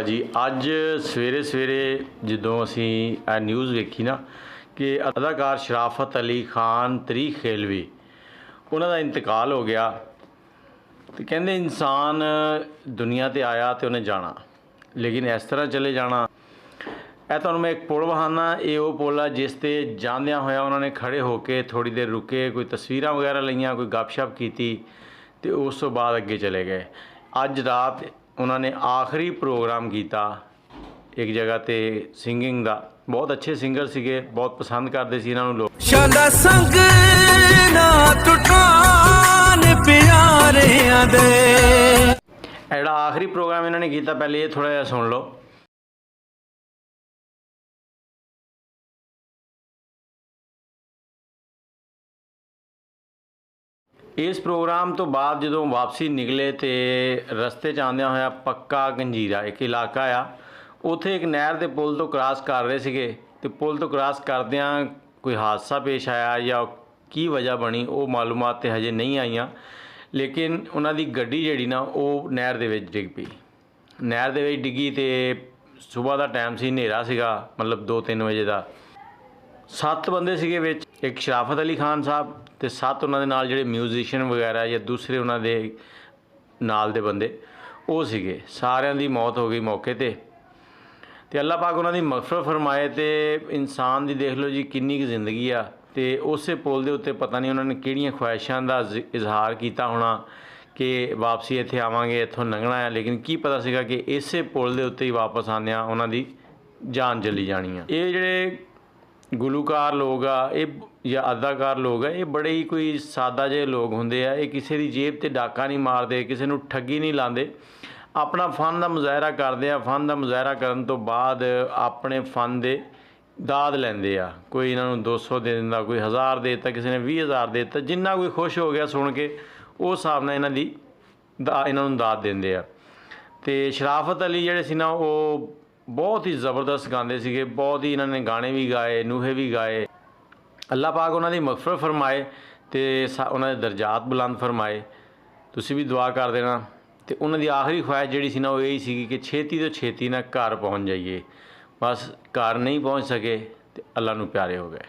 जी। अज सवेरे सवेरे जो असी न्यूज़ वेखी ना कि अदाकार शराफत अली खान तरीक खेलवी उन्होंने इंतकाल हो गया। तो कहते इंसान दुनिया ते आया तो उन्हें जाना, लेकिन इस तरह चले जाना। तुहानूं मैं एक पुल वहाना, ये वो पुल है जिस ते जांदियां होया उन्होंने खड़े होके थोड़ी देर रुके, कोई तस्वीरां वगैरह लईयां, कोई गपशप की, तो उस तो बाद अगे चले गए। अज रात उन्होंने आखिरी प्रोग्राम किया एक जगह ते सिंगिंग का। बहुत अच्छे सिंगर सीगे, बहुत पसंद करते सी इन्होंने लोग। एड़ा आखिरी प्रोग्राम इन्होंने किया, पहले ये थोड़ा जिहा सुन लो। इस प्रोग्राम तो बाद जो वापसी निकले तो रस्ते च आंदियां होया पक्का गंजीरा एक इलाका आ, उत्थे एक नहर के पुल तो क्रॉस कर रहे थे। तो पुल तो क्रॉस करदियां कोई हादसा पेश आया या की वजह बनी वो मालूमात तो हजे नहीं आईयां, लेकिन उन्होंने गड्डी जिहड़ी ना वो नहर दे विच डिग पई। नहर दे विच डिगी तो सुबह का टाइम सी, हनेरा सीगा, मतलब 2-3 बजे का। 7 बंदे सीगे विच, एक शराफत अली खान साहब तो 7 उन्होंने नाल जिहड़े म्यूजिशियन वगैरह या दूसरे उन्होंने नाल दे बंदे वो सीगे। सारिਆਂ ਦੀ मौत हो गई मौके ते। तो अल्लाह पाक उन्होंने मगफरत फरमाए। तो इंसान की देख लो जी किन्नी की जिंदगी आ। तो उस पुल के उत्ते पता नहीं उन्होंने किहड़ियां ख्वाहिशां का इजहार किया होना कि वापसी इत्थे आवांगे, इत्थों लंघना है, लेकिन की पता सीगा कि इस पुल के उत्ते ही वापस आंदियां उन्होंने जान चली जानी है। ये जिहड़े गुलूकार लोग आ या अदाकार लोग आ, ये बड़े ही कोई सादा जे लोग होंदे आ। ये किसी की जेब ते डाका नहीं मारते, किसी नूं ठगी नहीं लाते, अपना फन का मुजाहरा करते हैं। फन का मुजाहरा करन तो बाद अपने फन दे दाद लेंदे आ। कोई इन्हों 200 दे दिंदा, कोई 1000 दे दिता, किसी ने 20,000 दे दिता, जिन्ना कोई खुश हो गया सुन के उस हिसाब नाल इन्हां दी इन्हों दाद देंदे आ। ते शराफत अली जिहड़े सी ना वो बहुत ही ज़बरदस्त गाते सीगे, बहुत ही इन्होंने गाने भी गाए, नूहे भी गाए। अल्लाह पाक उन्होंने मगफरत फरमाए तो उन्होंने दर्जात बुलंद फरमाए। तुसी भी दुआ कर देना। तो उन्होंने आखिरी ख्वाहिश जी सी ना वो यही सी कि छेती तो छेती ना घर पहुँच जाइए। बस घर नहीं पहुँच सके तो अल्लाह नूं प्यारे हो गए।